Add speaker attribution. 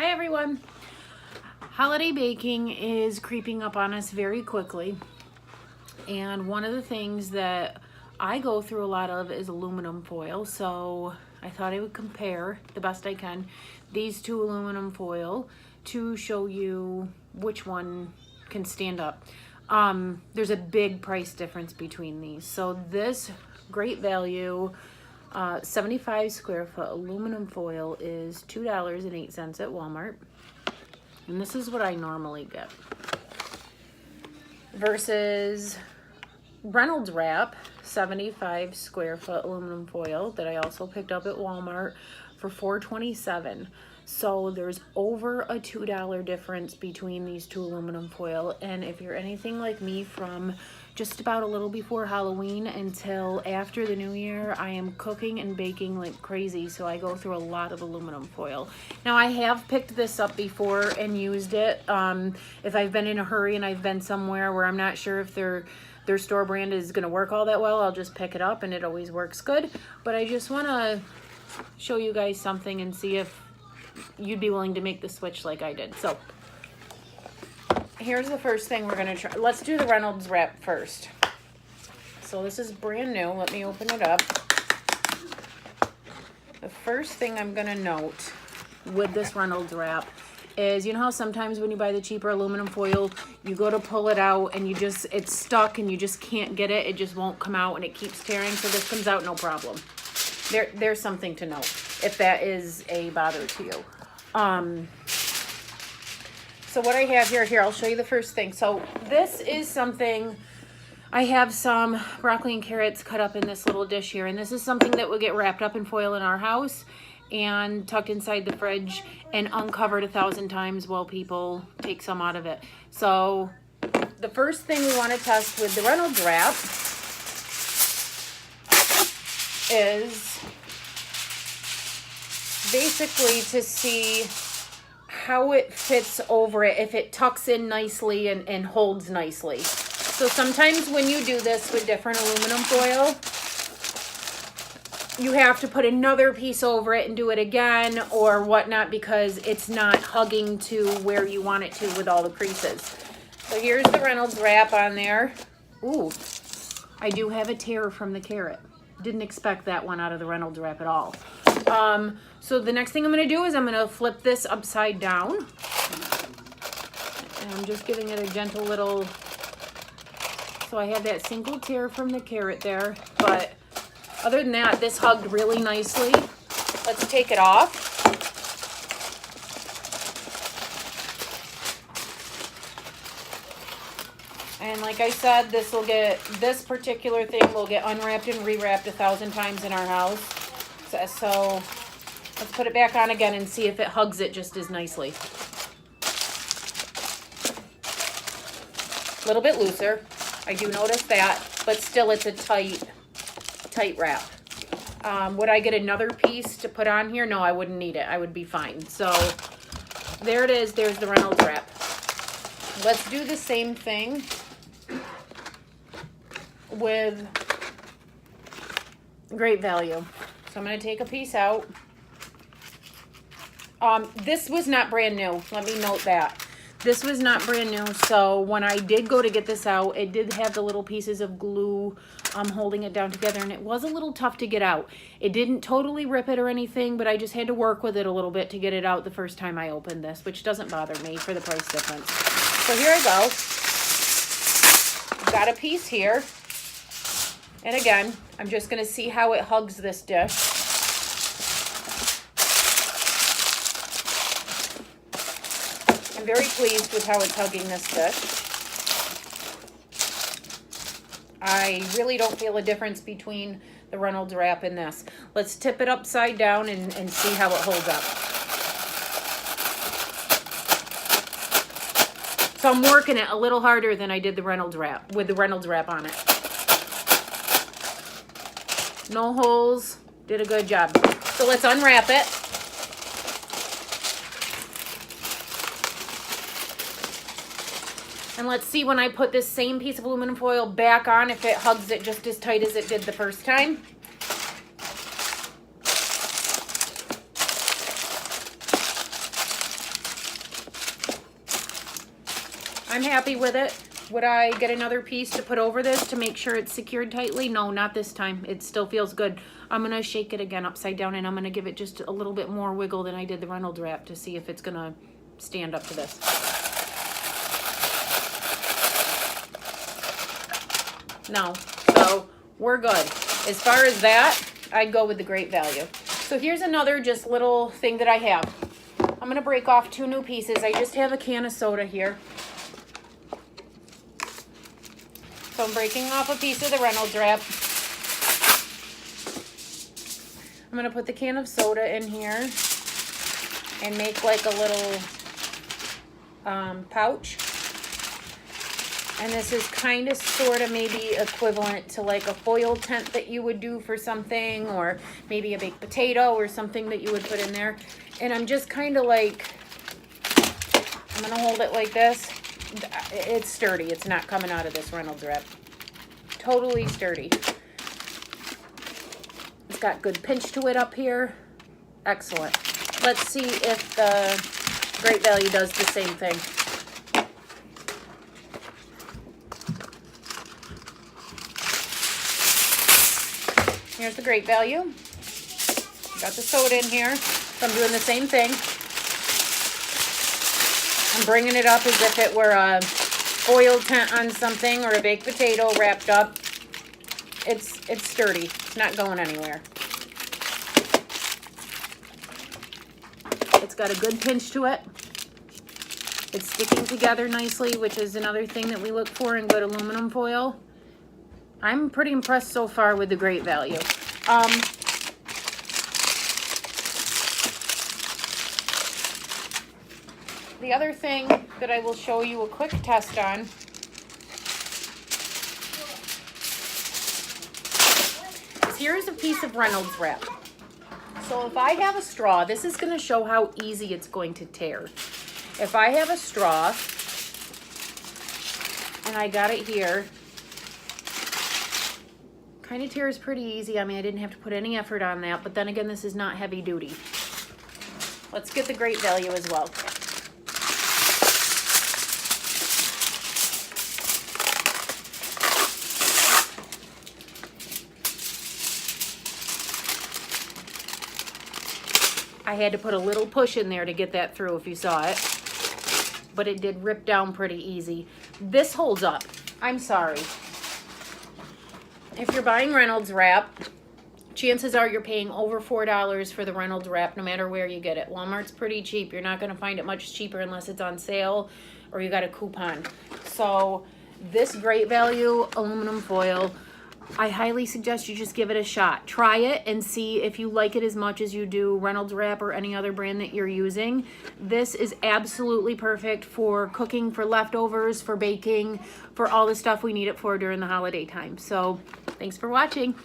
Speaker 1: Hi everyone. Holiday baking is creeping up on us very quickly, and one of the things that I go through a lot of is aluminum foil, so I thought I would compare the best I can these two aluminum foil to show you which one can stand up. There's a big price difference between these. So this great value 75 square foot aluminum foil is $2.08 at Walmart. And this is what I normally get. Versus Reynolds wrap 75 square foot aluminum foil that I also picked up at Walmart for $4.27. So there's over a $2 difference between these two aluminum foil. And if you're anything like me, from just about a little before Halloween until after the new year, I am cooking and baking like crazy, so I go through a lot of aluminum foil. Now I have picked this up before and used it. If I've been in a hurry and I've been somewhere where I'm not sure if their store brand is gonna work all that well, I'll just pick it up and it always works good. But I just wanna show you guys something and see if you'd be willing to make the switch like I did. So here's the first thing we're gonna try. Let's do the Reynolds wrap first. So this is brand new. Let me open it up. The first thing I'm gonna note with this Reynolds wrap is, you know how sometimes when you buy the cheaper aluminum foil, you go to pull it out and it's stuck and you just can't get it. It just won't come out and it keeps tearing. So this comes out no problem. There's something to note if that is a bother to you. So what I have here, I'll show you the first thing. So this is something, I have some broccoli and carrots cut up in this little dish here, and this is something that would get wrapped up in foil in our house and tucked inside the fridge and uncovered 1,000 times while people take some out of it. So the first thing we want to test with the Reynolds wrap is basically to see how it fits over it, if it tucks in nicely and holds nicely. So sometimes when you do this with different aluminum foil, you have to put another piece over it and do it again or whatnot because it's not hugging to where you want it to with all the creases. So here's the Reynolds wrap on there. Ooh, I do have a tear from the carrot. Didn't expect that one out of the Reynolds wrap at all. So the next thing I'm going to do is I'm going to flip this upside down. And I'm just giving it a gentle little... So I have that single tear from the carrot there. But other than that, this hugged really nicely. Let's take it off. And like I said, this particular thing will get unwrapped and rewrapped 1,000 times in our house. So let's put it back on again and see if it hugs it just as nicely. A little bit looser. I do notice that, but still it's a tight wrap. Would I get another piece to put on here? No, I wouldn't need it. I would be fine. So there it is. There's the Reynolds wrap. Let's do the same thing with Great Value. So I'm going to take a piece out. This was not brand new. Let me note that. This was not brand new. So when I did go to get this out, it did have the little pieces of glue holding it down together. And it was a little tough to get out. It didn't totally rip it or anything, but I just had to work with it a little bit to get it out the first time I opened this, which doesn't bother me for the price difference. So here I go. I've got a piece here. And again, I'm just going to see how it hugs this dish. I'm very pleased with how it's hugging this dish. I really don't feel a difference between the Reynolds wrap and this. Let's tip it upside down and see how it holds up. So I'm working it a little harder than I did the Reynolds wrap, with the Reynolds wrap on it. No holes, did a good job. So let's unwrap it. And let's see when I put this same piece of aluminum foil back on if it hugs it just as tight as it did the first time. I'm happy with it. Would I get another piece to put over this to make sure it's secured tightly? No, not this time. It still feels good. I'm going to shake it again upside down, and I'm going to give it just a little bit more wiggle than I did the Reynolds wrap to see if it's going to stand up to this. No, so we're good. As far as that, I'd go with the Great Value. So here's another just little thing that I have. I'm going to break off 2 new pieces. I just have a can of soda here. So I'm breaking off a piece of the Reynolds wrap. I'm going to put the can of soda in here and make like a little pouch. And this is kind of sort of maybe equivalent to like a foil tent that you would do for something, or maybe a baked potato or something that you would put in there. And I'm just kind of like, I'm going to hold it like this. It's sturdy. It's not coming out of this Reynolds wrap. Totally sturdy. It's got good pinch to it up here. Excellent. Let's see if the Great Value does the same thing. Here's the Great Value. Got the soda in here. So I'm doing the same thing. I'm bringing it up as if it were a foil tent on something or a baked potato wrapped up. It's sturdy. It's not going anywhere. It's got a good pinch to it. It's sticking together nicely, which is another thing that we look for in good aluminum foil. I'm pretty impressed so far with the Great Value. The other thing that I will show you a quick test on is here's a piece of Reynolds wrap. So if I have a straw, this is going to show how easy it's going to tear. If I have a straw and I got it here, kind of tears pretty easy. I mean, I didn't have to put any effort on that, but then again, this is not heavy duty. Let's get the Great Value as well. I had to put a little push in there to get that through if you saw it, but it did rip down pretty easy. This holds up. I'm sorry. If you're buying Reynolds wrap, chances are you're paying over $4 for the Reynolds wrap no matter where you get it. Walmart's pretty cheap. You're not going to find it much cheaper unless it's on sale or you got a coupon. So this Great Value aluminum foil, I highly suggest you just give it a shot. Try it and see if you like it as much as you do Reynolds wrap or any other brand that you're using. This is absolutely perfect for cooking, for leftovers, for baking, for all the stuff we need it for during the holiday time. So thanks for watching.